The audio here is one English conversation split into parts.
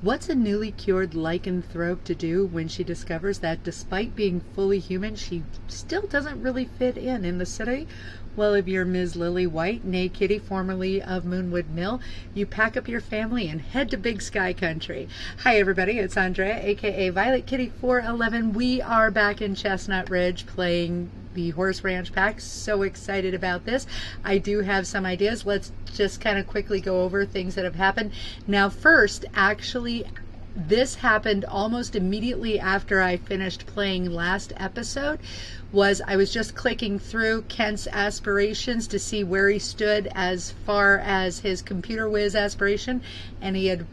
What's a newly cured lycanthrope to do when she discovers that despite being fully human, she still doesn't really fit in the city? Well, if you're Ms. Lily White, née Kitty, formerly of Moonwood Mill, you pack up your family and head to Big Sky Country. Hi everybody, it's Andrea, aka Violet Kitty 411. We are back in Chestnut Ridge playing the Horse Ranch Pack. So excited about this. I do have some ideas. Let's just kind of quickly go over things that have happened. Now first, actually, this happened almost immediately after I finished playing last episode. I was just clicking through Kent's aspirations to see where he stood as far as his computer whiz aspiration, and he had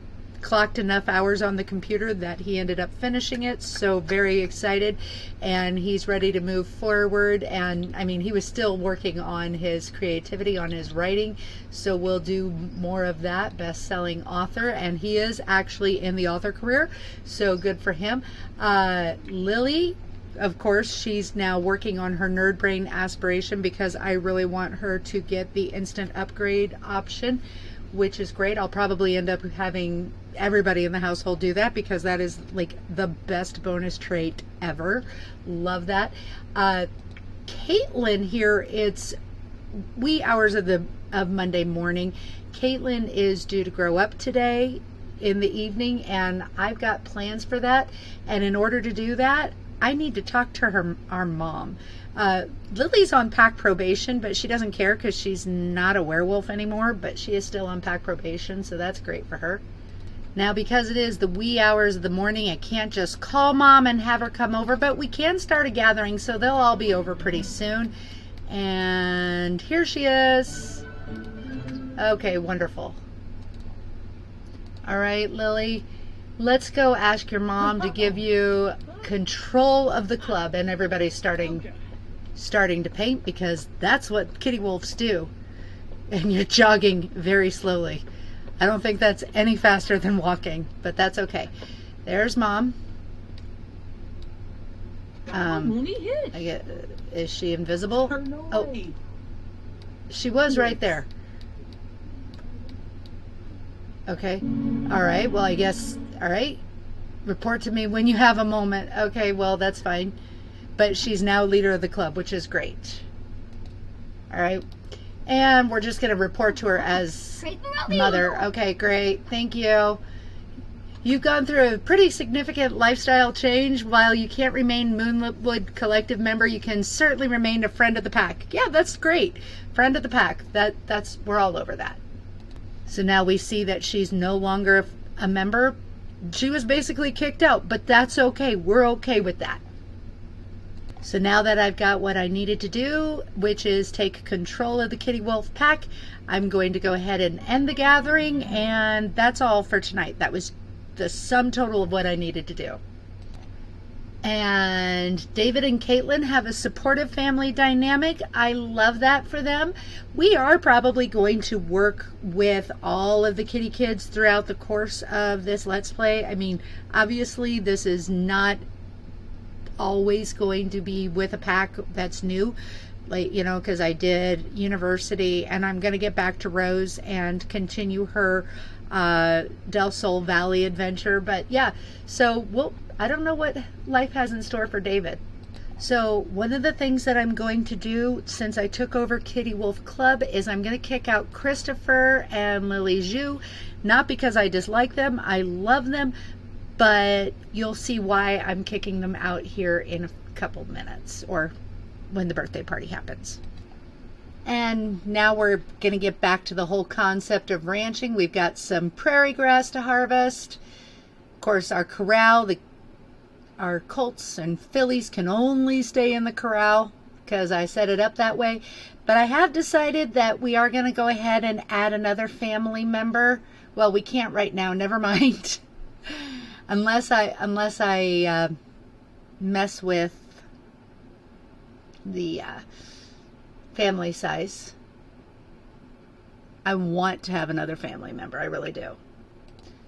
clocked enough hours on the computer that he ended up finishing it. So very excited, and he's ready to move forward. And I mean, he was still working on his creativity, on his writing, so we'll do more of that. Best-selling author, and he is actually in the author career, so good for him. Lily, of course, she's now working on her nerd brain aspiration because I really want her to get the instant upgrade option, which is great. I'll probably end up having everybody in the household do that because that is like the best bonus trait ever. Love that. Katelynn here, it's wee hours of Monday morning. Katelynn is due to grow up today in the evening, and I've got plans for that. And in order to do that, I need to talk to our mom. Lily's on pack probation, but she doesn't care because she's not a werewolf anymore, but she is still on pack probation, so that's great for her. Now, because it is the wee hours of the morning, I can't just call mom and have her come over, but we can start a gathering, so they'll all be over pretty soon. And here she is. Okay, wonderful. All right, Lily, let's go ask your mom to give you control of the club. And everybody's starting to paint because that's what kitty wolves do. And you're jogging very slowly. I don't think that's any faster than walking, but that's okay. There's mom. Is she invisible? Oh, she was right there. Okay. All right. Well, I guess. All right. Report to me when you have a moment. Okay, well, that's fine. But she's now leader of the club, which is great. All right. And we're just going to report to her as mother. Okay, great. Thank you. You've gone through a pretty significant lifestyle change. While you can't remain Moonwood Collective member, you can certainly remain a friend of the pack. Yeah, that's great. Friend of the pack. That's we're all over that. So now we see that she's no longer a member. She was basically kicked out, but that's okay. We're okay with that. So now that I've got what I needed to do, which is take control of the Kitty Wolf pack, I'm going to go ahead and end the gathering, and that's all for tonight. That was the sum total of what I needed to do. And David and Katelynn have a supportive family dynamic. I love that for them. We are probably going to work with all of the kitty kids throughout the course of this Let's Play. I mean, obviously this is not always going to be with a pack that's new, like, you know, because I did university and I'm going to get back to Rose and continue her Del Sol Valley adventure. But yeah, so I don't know what life has in store for David. So one of the things that I'm going to do since I took over Kitty Wolf Club is I'm going to kick out Christopher and Lily Zhu. Not because I dislike them, I love them, but you'll see why I'm kicking them out here in a couple minutes, or when the birthday party happens. And now we're going to get back to the whole concept of ranching. We've got some prairie grass to harvest. Of course, our corral, our colts and fillies can only stay in the corral because I set it up that way. But I have decided that we are going to go ahead and add another family member. Well, we can't right now. Never mind. unless I mess with the family size. I want to have another family member. I really do.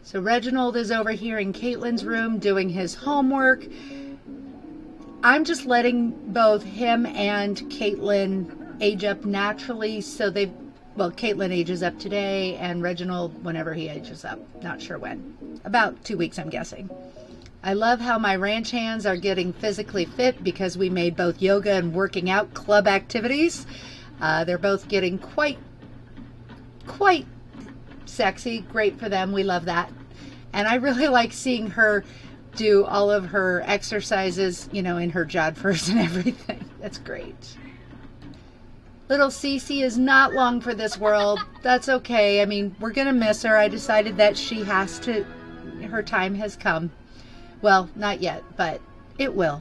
So Reginald is over here in Katelynn's room doing his homework. I'm just letting both him and Katelynn age up naturally, so Well, Katelynn ages up today, and Reginald whenever he ages up. Not sure when. About 2 weeks, I'm guessing. I love how my ranch hands are getting physically fit because we made both yoga and working out club activities. They're both getting quite sexy. Great for them. We love that. And I really like seeing her do all of her exercises, you know, in her jodhpurs and everything. That's great. Little Cece is not long for this world. That's okay. I mean, we're going to miss her. I decided that she has to, her time has come. Well, not yet, but it will.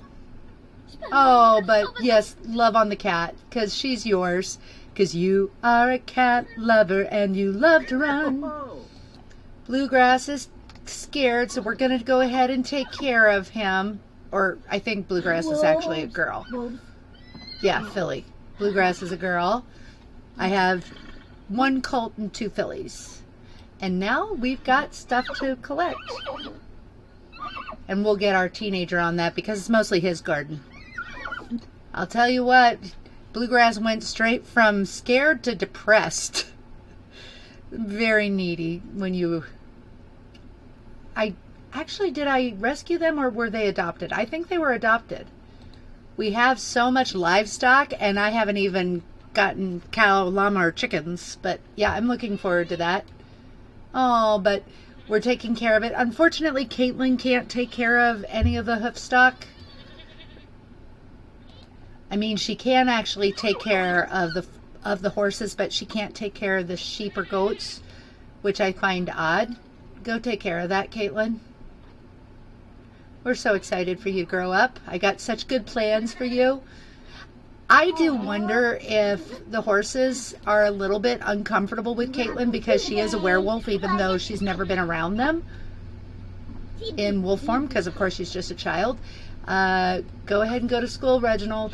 Oh, but yes, love on the cat, because she's yours, because you are a cat lover and you love to run. Bluegrass is scared, so we're going to go ahead and take care of him. Or I think Bluegrass is actually a girl. Yeah, filly. Bluegrass is a girl. I have 1 colt and 2 fillies. And now we've got stuff to collect. And we'll get our teenager on that because it's mostly his garden. I'll tell you what, Bluegrass went straight from scared to depressed. Very needy when you... Did I rescue them or were they adopted? I think they were adopted. We have so much livestock, and I haven't even gotten cow, llama, or chickens. But yeah, I'm looking forward to that. Oh, but we're taking care of it. Unfortunately, Katelynn can't take care of any of the hoof stock. I mean, she can actually take care of the horses, but she can't take care of the sheep or goats, which I find odd. Go take care of that, Katelynn. We're so excited for you to grow up. I got such good plans for you. I do wonder if the horses are a little bit uncomfortable with Katelynn because she is a werewolf, even though she's never been around them in wolf form, because of course she's just a child. Go ahead and go to school, Reginald.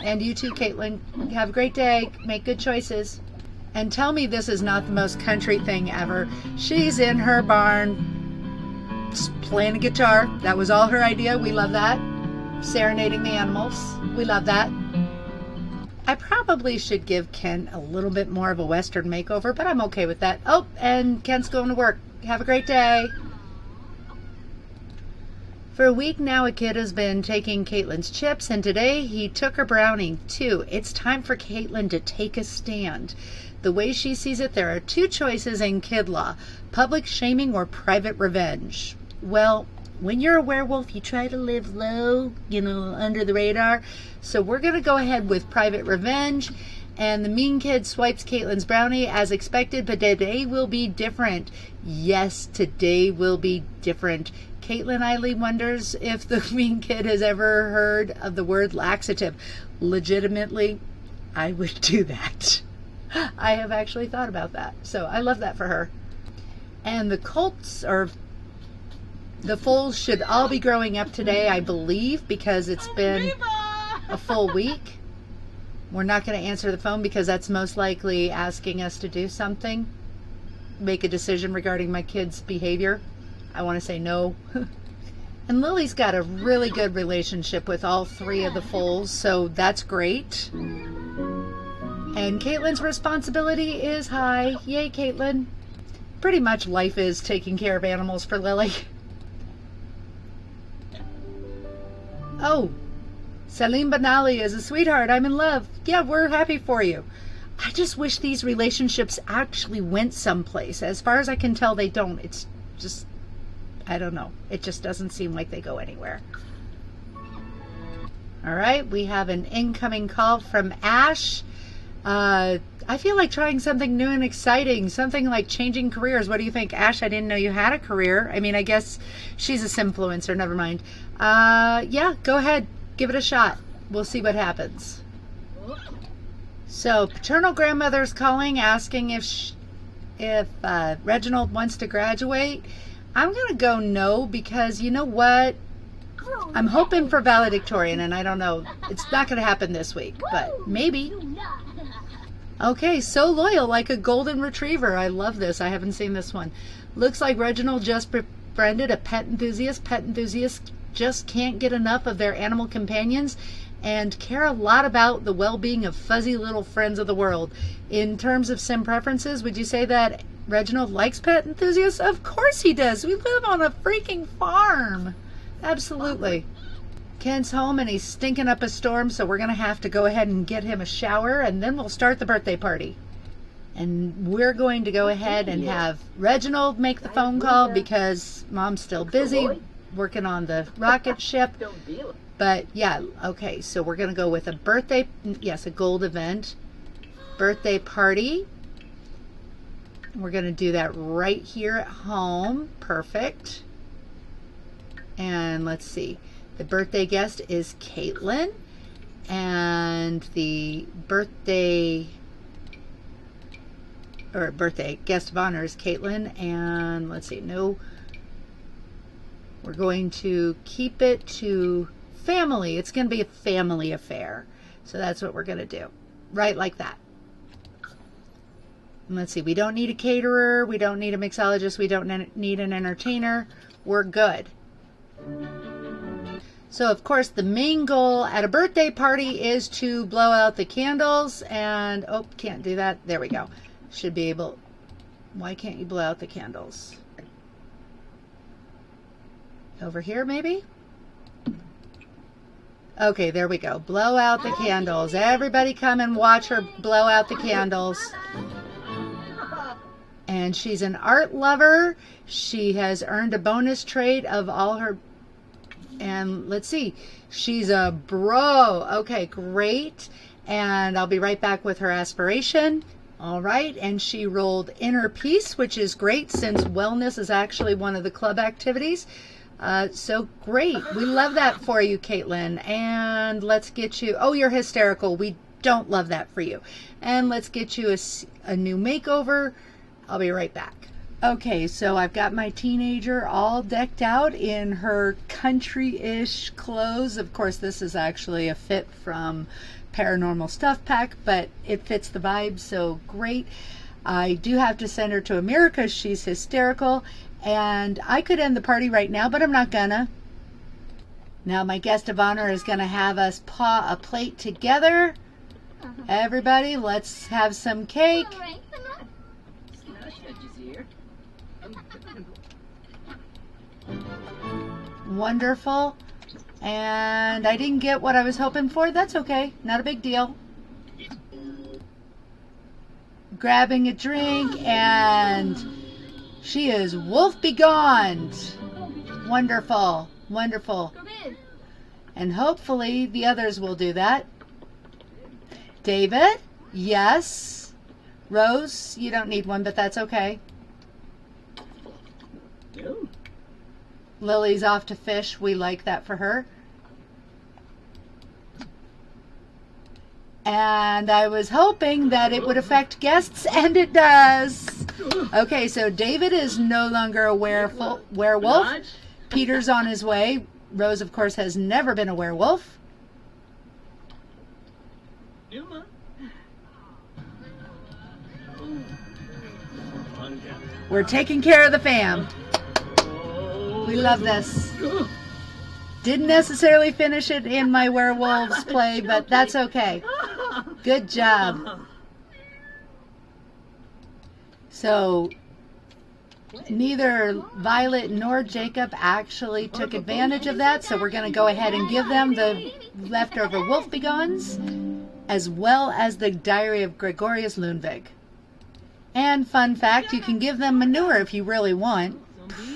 And you too, Katelynn. Have a great day. Make good choices. And tell me this is not the most country thing ever. She's in her barn playing a guitar. That was all her idea. We love that. Serenading the animals. We love that. I probably should give Ken a little bit more of a Western makeover, but I'm okay with that. Oh, and Ken's going to work. Have a great day. For a week now, a kid has been taking Katelynn's chips, and today he took her brownie too. It's time for Katelynn to take a stand. The way she sees it, there are 2 choices in kid law: public shaming or private revenge. Well, when you're a werewolf, you try to live low, you know, under the radar. So we're going to go ahead with private revenge. And the mean kid swipes Katelynn's brownie as expected, but today will be different. Yes, today will be different. Katelynn Eiley wonders if the mean kid has ever heard of the word laxative. Legitimately, I would do that. I have actually thought about that. So I love that for her. And the colts, or the foals, should all be growing up today, I believe, because it's been a full week. We're not going to answer the phone because that's most likely asking us to do something. Make a decision regarding my kid's behavior. I want to say no. And Lily's got a really good relationship with all 3 of the foals, so that's great. And Katelynn's responsibility is high. Yay, Katelynn. Pretty much life is taking care of animals for Lily. Oh, Salim Banali is a sweetheart. I'm in love. Yeah, we're happy for you. I just wish these relationships actually went someplace. As far as I can tell, they don't. It's just, I don't know. It just doesn't seem like they go anywhere. All right, we have an incoming call from Ash. I feel like trying something new and exciting, something like changing careers. What do you think, Ash? I didn't know you had a career. I mean, I guess she's a simfluencer. Never mind. Yeah, go ahead. Give it a shot. We'll see what happens. So, paternal grandmother's calling, asking if Reginald wants to graduate. I'm going to go no, because you know what? I'm hoping for valedictorian, and I don't know. It's not going to happen this week, but maybe. Okay, so loyal, like a golden retriever. I love this. I haven't seen this one. Looks like Reginald just befriended a pet enthusiast. Pet enthusiasts just can't get enough of their animal companions, and care a lot about the well-being of fuzzy little friends of the world. In terms of sim preferences, would you say that Reginald likes pet enthusiasts? Of course he does. We live on a freaking farm. Absolutely. Ken's home and he's stinking up a storm, so we're going to have to go ahead and get him a shower, and then we'll start the birthday party. And we're going to go ahead and have Reginald make the phone call because Mom's still busy working on the rocket ship. But yeah, okay, so we're going to go with a birthday, yes, a gold event, birthday party. We're going to do that right here at home. Perfect. And let's see. The birthday guest is Katelynn. And the birthday guest of honor is Katelynn. And let's see, no, we're going to keep it to family. It's going to be a family affair. So that's what we're going to do. Right like that. And let's see, we don't need a caterer. We don't need a mixologist. We don't need an entertainer. We're good. So, of course, the main goal at a birthday party is to blow out the candles. And, oh, can't do that. There we go. Should be able. Why can't you blow out the candles? Over here, maybe? Okay, there we go. Blow out the candles. Everybody come and watch her blow out the candles. And she's an art lover. She has earned a bonus trait of all her. And let's see. She's a bro. Okay, great. And I'll be right back with her aspiration. All right. And she rolled inner peace, which is great since wellness is actually one of the club activities. So great. We love that for you, Katelynn. And let's get you. Oh, you're hysterical. We don't love that for you. And let's get you a new makeover. I'll be right back. Okay, so I've got my teenager all decked out in her country-ish clothes. Of course, this is actually a fit from Paranormal Stuff Pack, but it fits the vibe, so great. I do have to send her to a mirror because she's hysterical, and I could end the party right now, but I'm not gonna. Now my guest of honor is gonna have us paw a plate together. Everybody, let's have some cake. Wonderful. And I didn't get what I was hoping for. That's okay. Not a big deal. Grabbing a drink, and she is wolf begone. Wonderful. Wonderful. And hopefully the others will do that. David? Yes. Rose, you don't need one, but that's okay. Lily's off to fish. We like that for her. And I was hoping that it would affect guests, and it does. Okay, so David is no longer a werewolf. Peter's on his way. Rose, of course, has never been a werewolf. We're taking care of the fam. We love this. Didn't necessarily finish it in my werewolves play, but that's okay. Good job. So neither Violet nor Jacob actually took advantage of that, so we're going to go ahead and give them the leftover wolf begones, as well as the Diary of Gregorius Lundvig. And fun fact, you can give them manure if you really want.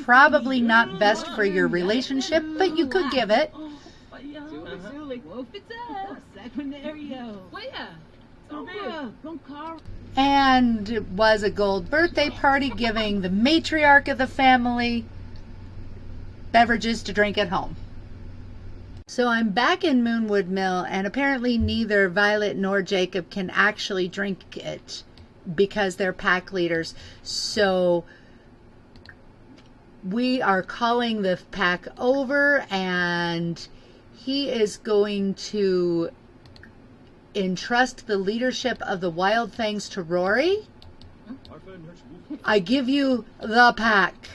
Probably not best for your relationship, but you could give it. And it was a gold birthday party giving the matriarch of the family beverages to drink at home. So I'm back in Moonwood Mill, and apparently neither Violet nor Jacob can actually drink it because they're pack leaders. So we are calling the pack over, and he is going to entrust the leadership of the Wild Things to Rory. I give you the pack.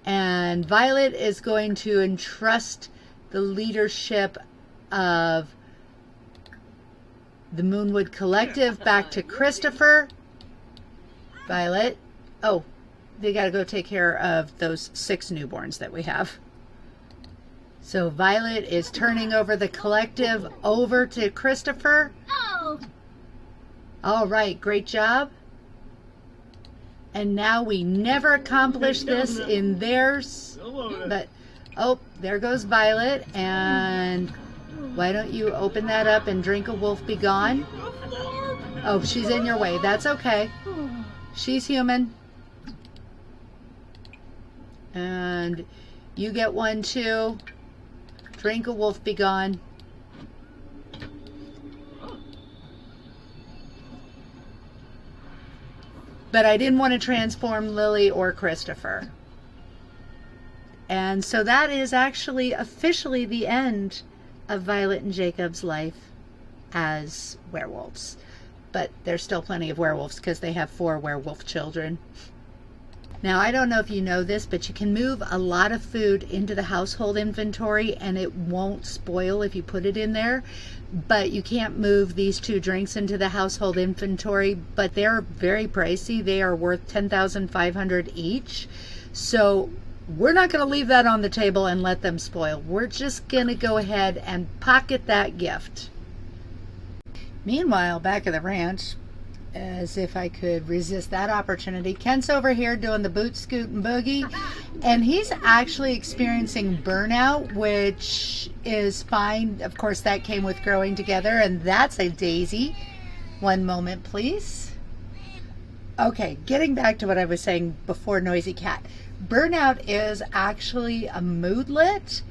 And Violet is going to entrust the leadership of The Moonwood Collective back to Christopher. Violet. Oh, they got to go take care of those 6 newborns that we have. So Violet is turning over the collective over to Christopher. Oh. All right, great job. And now we never accomplished this in theirs, but oh, there goes Violet. And why don't you open that up and drink a wolf be gone? Oh, she's in your way. That's okay. She's human. And you get one too. Drink a wolf be gone. But I didn't want to transform Lily or Christopher. And so that is actually officially the end of Violet and Jacob's life as werewolves. But there's still plenty of werewolves because they have 4 werewolf children. Now, I don't know if you know this, but you can move a lot of food into the household inventory and it won't spoil if you put it in there. But you can't move these 2 drinks into the household inventory, but they're very pricey. They are worth $10,500 each. So we're not going to leave that on the table and let them spoil. We're just going to go ahead and pocket that gift. Meanwhile, back at the ranch, as if I could resist that opportunity, Kent's over here doing the boot, scoot, and boogie, and he's actually experiencing burnout, which is fine. Of course, that came with growing together, and that's a daisy. One moment, please. Okay, getting back to what I was saying before Noisy Cat. Burnout is actually a moodlet,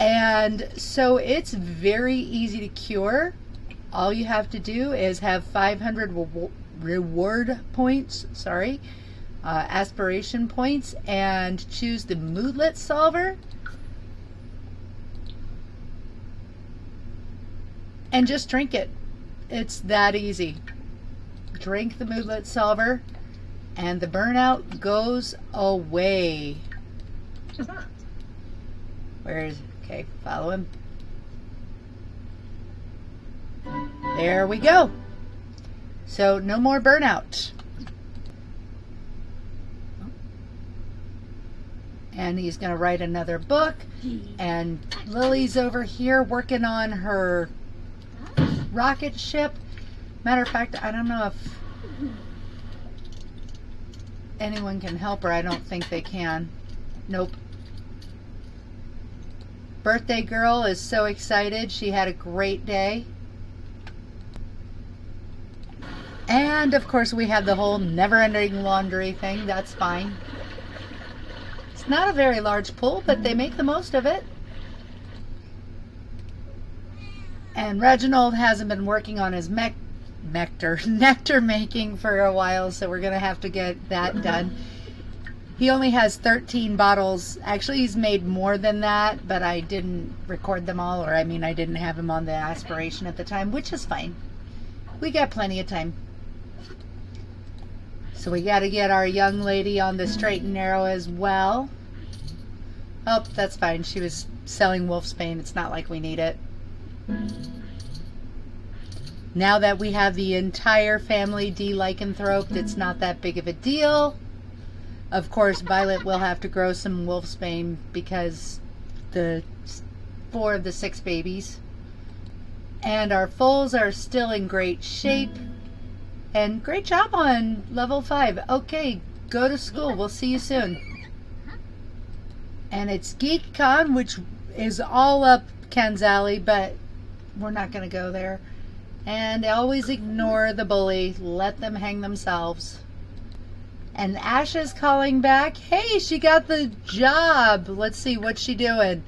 and so it's very easy to cure. All you have to do is have 500 reward points, aspiration points, and choose the moodlet solver. And just drink it. It's that easy. Drink the moodlet solver, and the burnout goes away. Okay, follow him. There we go. So no more burnout. And he's going to write another book. And Lily's over here working on her rocket ship. Matter of fact, I don't know if anyone can help her. I don't think they can. Nope. Birthday girl is so excited. She had a great day. And of course we have the whole never-ending laundry thing. That's fine. It's not a very large pool, but they make the most of it. And Reginald hasn't been working on his nectar making for a while, so we're going to have to get that done. He only has 13 bottles. Actually, he's made more than that, but I didn't record them all, or I didn't have him on the aspiration at the time, which is fine. We got plenty of time. So we got to get our young lady on the straight and narrow as well. Oh, that's fine. She was selling wolfsbane. It's not like we need it. Now that we have the entire family de-lycanthroped, it's not that big of a deal. Of course, Violet will have to grow some wolfsbane because the 4 of the 6 babies. And our foals are still in great shape. And great job on level 5. Okay, go to school. We'll see you soon. And it's GeekCon, which is all up Ken's alley, but we're not going to go there. And always ignore the bully. Let them hang themselves. And Asha's calling back. Hey, she got the job. Let's see, what's she doing?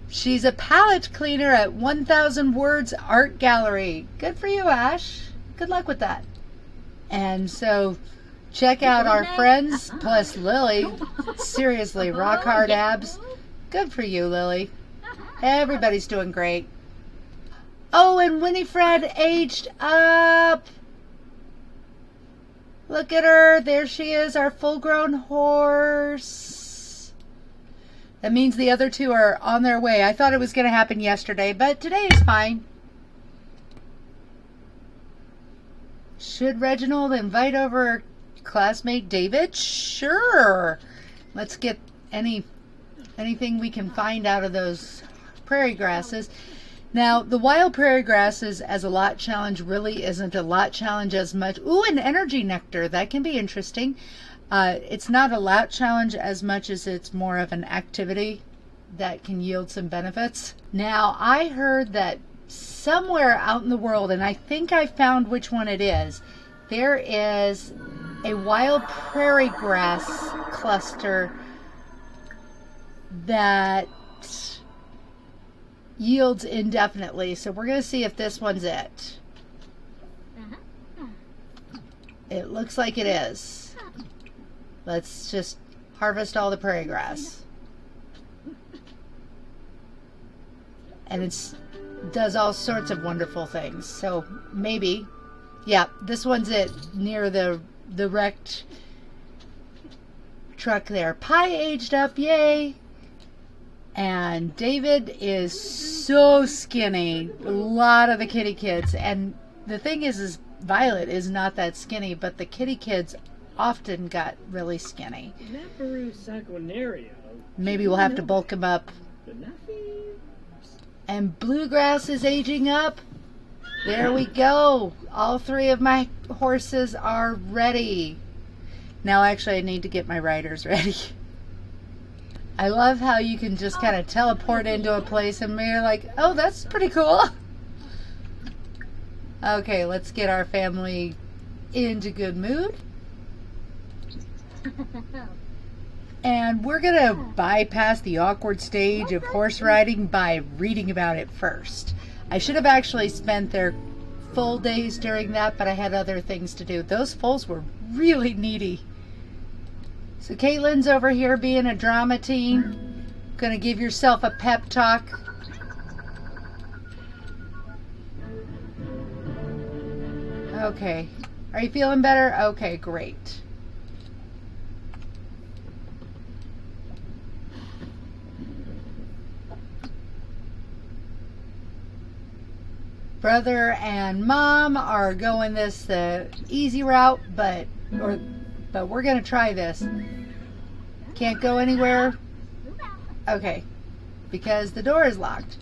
She's a palette cleaner at 1000 Words Art Gallery. Good for you, Ash. Good luck with that. And so check out our friends plus Lily. Seriously, rock hard abs. Good for you, Lily. Everybody's doing great. Oh, and Winifred aged up. Look at her. There she is, our full-grown horse. That means the other 2 are on their way. I thought it was going to happen yesterday, but today is fine. Should Reginald invite over classmate David? Sure. Let's get anything we can find out of those prairie grasses. Now, the wild prairie grasses as a lot challenge really isn't a lot challenge as much. Ooh, an energy nectar. That can be interesting. It's not a lot challenge as much as it's more of an activity that can yield some benefits. Now, I heard that somewhere out in the world, and I think I found which one it is, there is a wild prairie grass cluster that yields indefinitely. So we're going to see if this one's it. It looks like it is. Let's just harvest all the prairie grass. And it does all sorts of wonderful things. So maybe, yeah, this one's it, near the wrecked truck there. Pie aged up, yay! And David is so skinny. A lot of the kitty kids. And the thing is Violet is not that skinny, but the kitty kids often got really skinny. Maybe we'll have to bulk him up. And Bluegrass is aging up. There we go. All three of my horses are ready. Now actually I need to get my riders ready. I love how you can just kind of teleport into a place and you're like, oh, that's pretty cool. Okay, let's get our family into good mood. And we're going to bypass the awkward stage of horse riding by reading about it first. I should have actually spent their full days during that, but I had other things to do. Those foals were really needy. So Katelyn's over here being a drama teen. Going to give yourself a pep talk. Okay. Are you feeling better? Okay, great. Brother and Mom are going the easy route, but we're going to try this. Can't go anywhere? Okay, because the door is locked.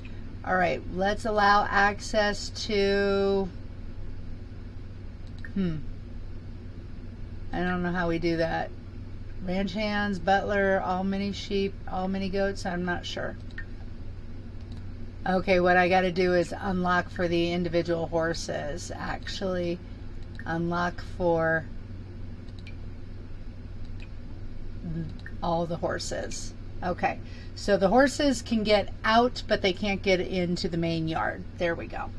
All right, let's allow access to... I don't know how we do that. Ranch hands, butler, all mini sheep, all mini goats, I'm not sure. Okay, what I got to do is unlock for the individual horses. Actually, unlock for all the horses. Okay, so the horses can get out, but they can't get into the main yard. There we go.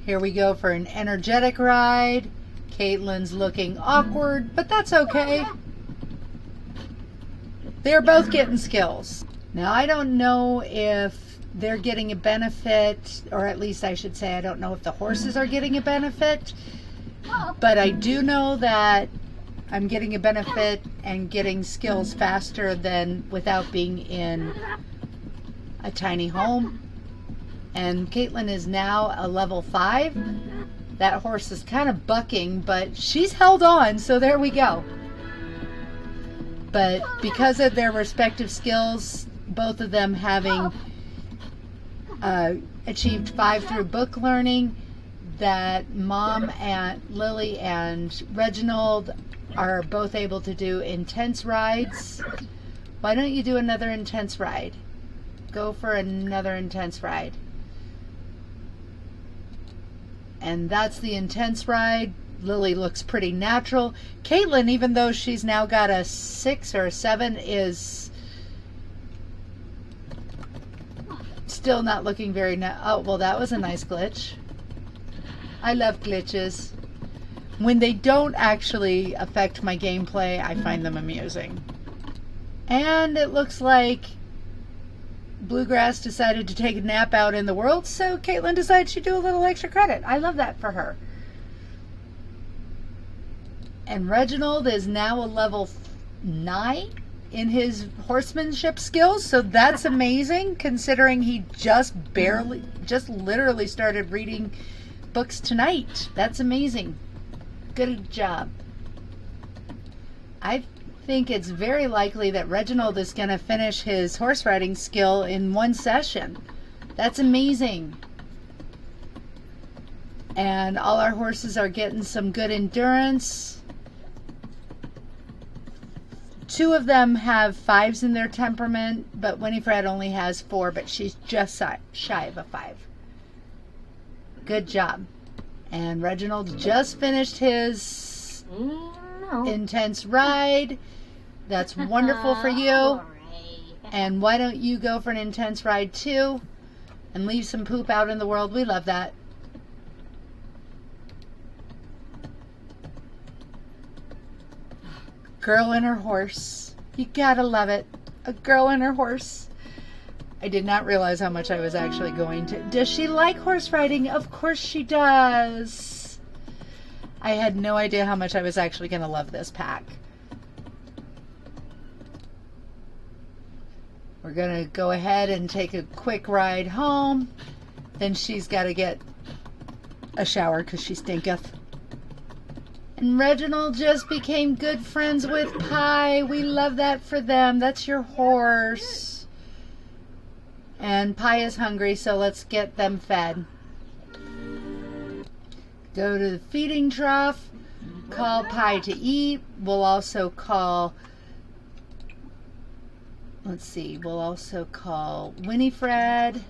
Here we go for an energetic ride. Katelyn's looking awkward, but that's okay. They're both getting skills. Now, I don't know if they're getting a benefit, or at least I should say I don't know if the horses are getting a benefit, but I do know that I'm getting a benefit and getting skills faster than without being in a tiny home. And Katelynn is now a level 5. That horse is kind of bucking, but she's held on, so there we go. But because of their respective skills, both of them having achieved 5 through book learning, that Mom and Lily and Reginald are both able to do intense rides. Why don't you do another intense ride? Go for another intense ride. And that's the intense ride. Lily looks pretty natural. Katelynn, even though she's now got a 6 or a 7, is still not looking very oh, well, that was a nice glitch. I love glitches. When they don't actually affect my gameplay, I find them amusing. And it looks like Bluegrass decided to take a nap out in the world, so Katelynn decided she'd do a little extra credit. I love that for her. And Reginald is now a level 9 in his horsemanship skills, so that's amazing considering he just literally started reading books tonight. That's amazing. Good job. I think it's very likely that Reginald is going to finish his horse riding skill in one session. That's amazing. And all our horses are getting some good endurance. 2 of them have 5s in their temperament, but Winifred only has 4, but she's just shy of a 5. Good job. And Reginald just finished his intense ride. That's wonderful for you. And why don't you go for an intense ride too and leave some poop out in the world? We love that. Girl and her horse. You gotta love it. A girl and her horse. I did not realize how much I was actually going to. Does she like horse riding? Of course she does. I had no idea how much I was actually going to love this pack. We're going to go ahead and take a quick ride home. Then she's got to get a shower because she stinketh. And Reginald just became good friends with Pie. We love that for them. That's your horse. And Pie is hungry, so let's get them fed. Go to the feeding trough. Call Pie to eat. We'll also call, let's see, we'll also call Winifred.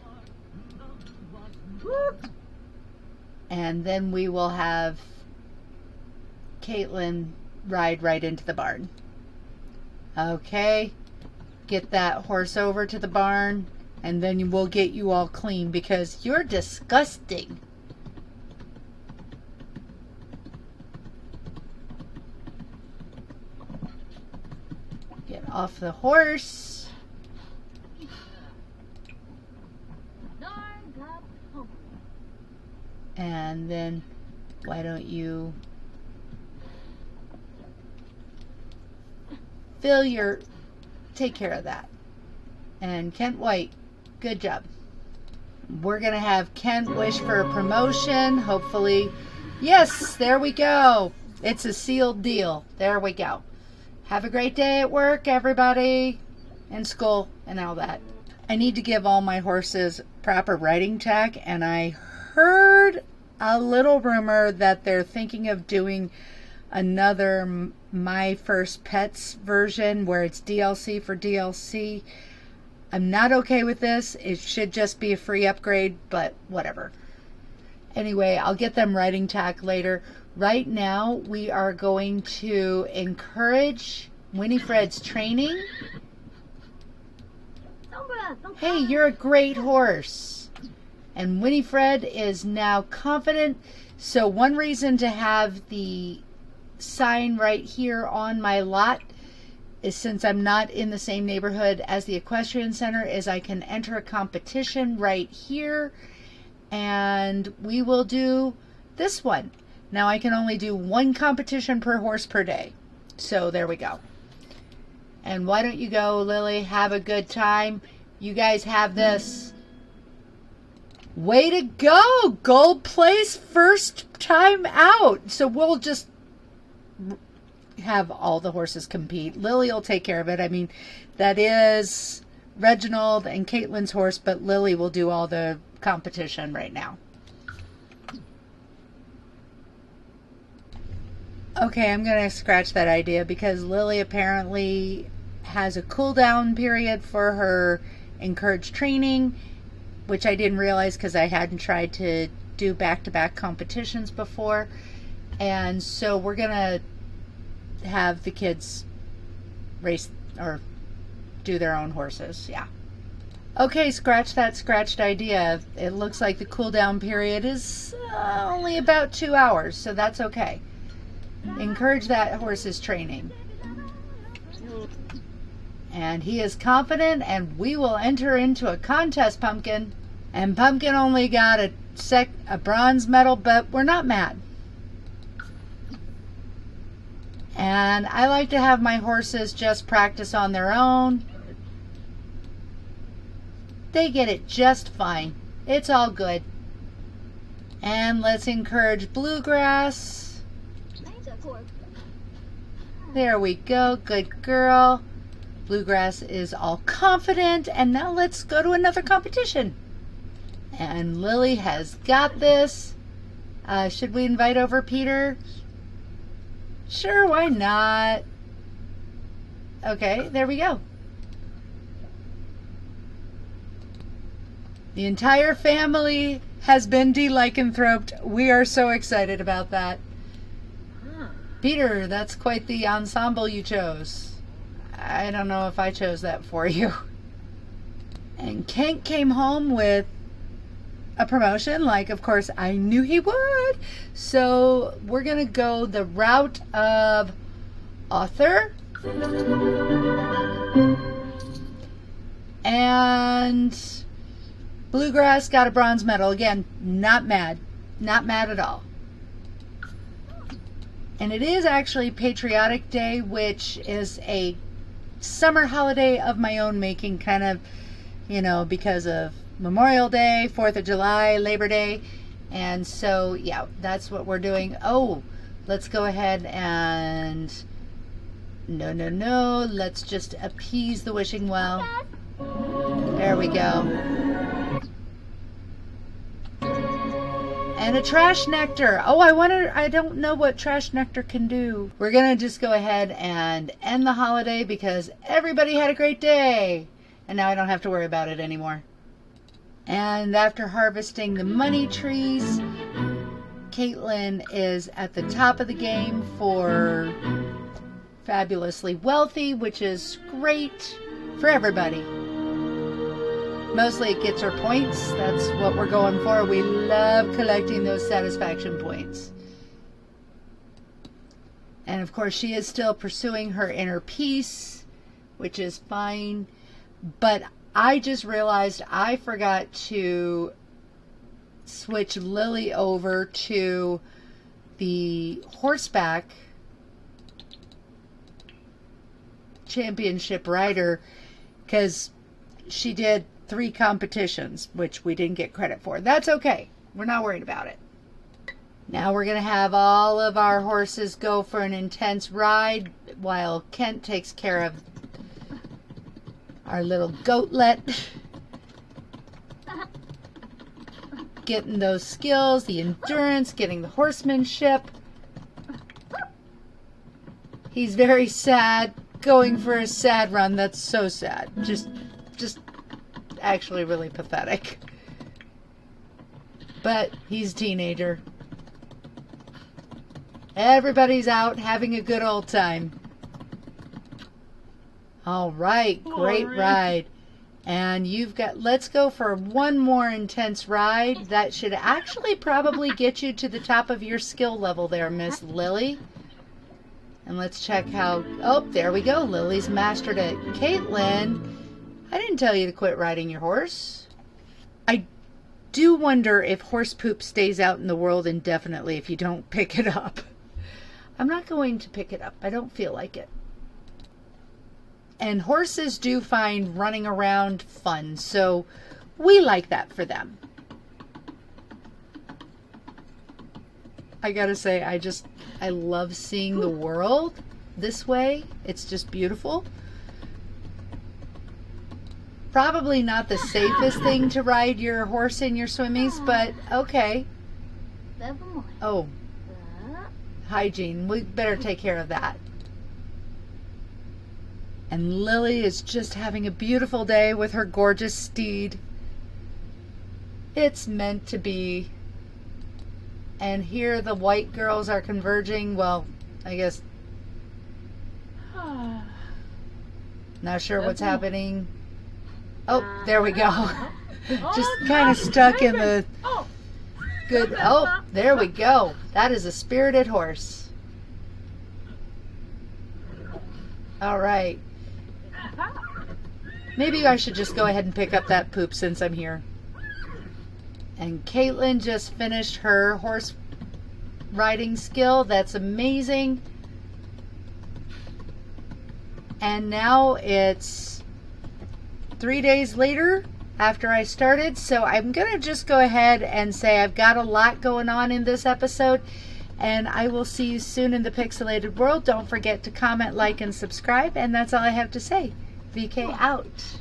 And then we will have Katelynn ride right into the barn. Okay, get that horse over to the barn, and then we'll get you all clean because you're disgusting. Get off the horse. And then why don't you take care of that. And Kent White, good job. We're going to have Kent wish for a promotion. Hopefully, yes, there we go. It's a sealed deal. There we go. Have a great day at work, everybody, and school and all that. I need to give all my horses proper riding tack, and I heard a little rumor that they're thinking of doing another My First Pets version where it's DLC for DLC. I'm not okay with this. It should just be a free upgrade, but whatever. Anyway, I'll get them riding tack later. Right now, we are going to encourage Winifred's training. Hey, you're a great horse. And Winifred is now confident. So one reason to have the sign right here on my lot is since I'm not in the same neighborhood as the equestrian center is I can enter a competition right here, and we will do this one. Now I can only do one competition per horse per day. So there we go. And why don't you go, Lily? Have a good time. You guys have this. Way to go! Gold place, first time out. So we'll just have all the horses compete. Lily will take care of it. I mean, that is Reginald and Katelynn's horse, but Lily will do all the competition right now. Okay, I'm going to scratch that idea because Lily apparently has a cool down period for her encouraged training, which I didn't realize because I hadn't tried to do back-to-back competitions before. And so we're going to have the kids race or do their own horses. Yeah. Okay, scratch that scratched idea. It looks like the cool down period is only about 2 hours, so that's okay. Encourage that horse's training. And he is confident, and we will enter into a contest, Pumpkin. And Pumpkin only got a bronze medal, but we're not mad. And I like to have my horses just practice on their own. They get it just fine. It's all good. And let's encourage Bluegrass. There we go. Good girl. Bluegrass is all confident. And now let's go to another competition. And Lily has got this. Should we invite over Peter? Sure, why not? Okay, there we go. The entire family has been de-lycanthroped. We are so excited about that. Peter, that's quite the ensemble you chose. I don't know if I chose that for you. And Kent came home with a promotion, like of course I knew he would. So we're gonna go the route of author. And Bluegrass got a bronze medal. Again, not mad. Not mad at all. And it is actually Patriotic Day, which is a summer holiday of my own making, kind of, you know, because of Memorial Day, 4th of July, Labor Day. And so, yeah, that's what we're doing. Oh, let's go ahead and... No. Let's just appease the wishing well. There we go. And a trash nectar. Oh, I don't know what trash nectar can do. We're going to just go ahead and end the holiday because everybody had a great day. And now I don't have to worry about it anymore. And after harvesting the money trees, Katelynn is at the top of the game for fabulously wealthy, which is great for everybody. Mostly it gets her points. That's what we're going for. We love collecting those satisfaction points. And of course she is still pursuing her inner peace, which is fine. But I just realized I forgot to switch Lily over to the horseback championship rider because she did 3 competitions, which we didn't get credit for. That's okay. We're not worried about it. Now we're going to have all of our horses go for an intense ride while Kent takes care of our little goatlet. Getting those skills, the endurance, getting the horsemanship. He's very sad, going for a sad run. That's so sad. Just actually really pathetic. But he's a teenager. Everybody's out having a good old time. All right, great ride. And you've got, let's go for one more intense ride. That should actually probably get you to the top of your skill level there, Miss Lily. And let's check how, oh, there we go. Lily's mastered it. Katelynn, I didn't tell you to quit riding your horse. I do wonder if horse poop stays out in the world indefinitely if you don't pick it up. I'm not going to pick it up. I don't feel like it. And horses do find running around fun, so we like that for them. I gotta say, I love seeing the world this way. It's just beautiful. Probably not the safest thing to ride your horse in your swimmies, but okay. Oh, hygiene. We better take care of that. And Lily is just having a beautiful day with her gorgeous steed. It's meant to be. And here the white girls are converging. Well, I guess. Not sure what's happening. Oh, there we go. Just kind of stuck in the good. Oh, there we go. That is a spirited horse. All right. Maybe I should just go ahead and pick up that poop since I'm here. And Katelynn just finished her horse riding skill. That's amazing. And now it's 3 days later after I started. So I'm going to just go ahead and say I've got a lot going on in this episode, and I will see you soon in the pixelated world. Don't forget to comment, like, and subscribe, and that's all I have to say. VK out.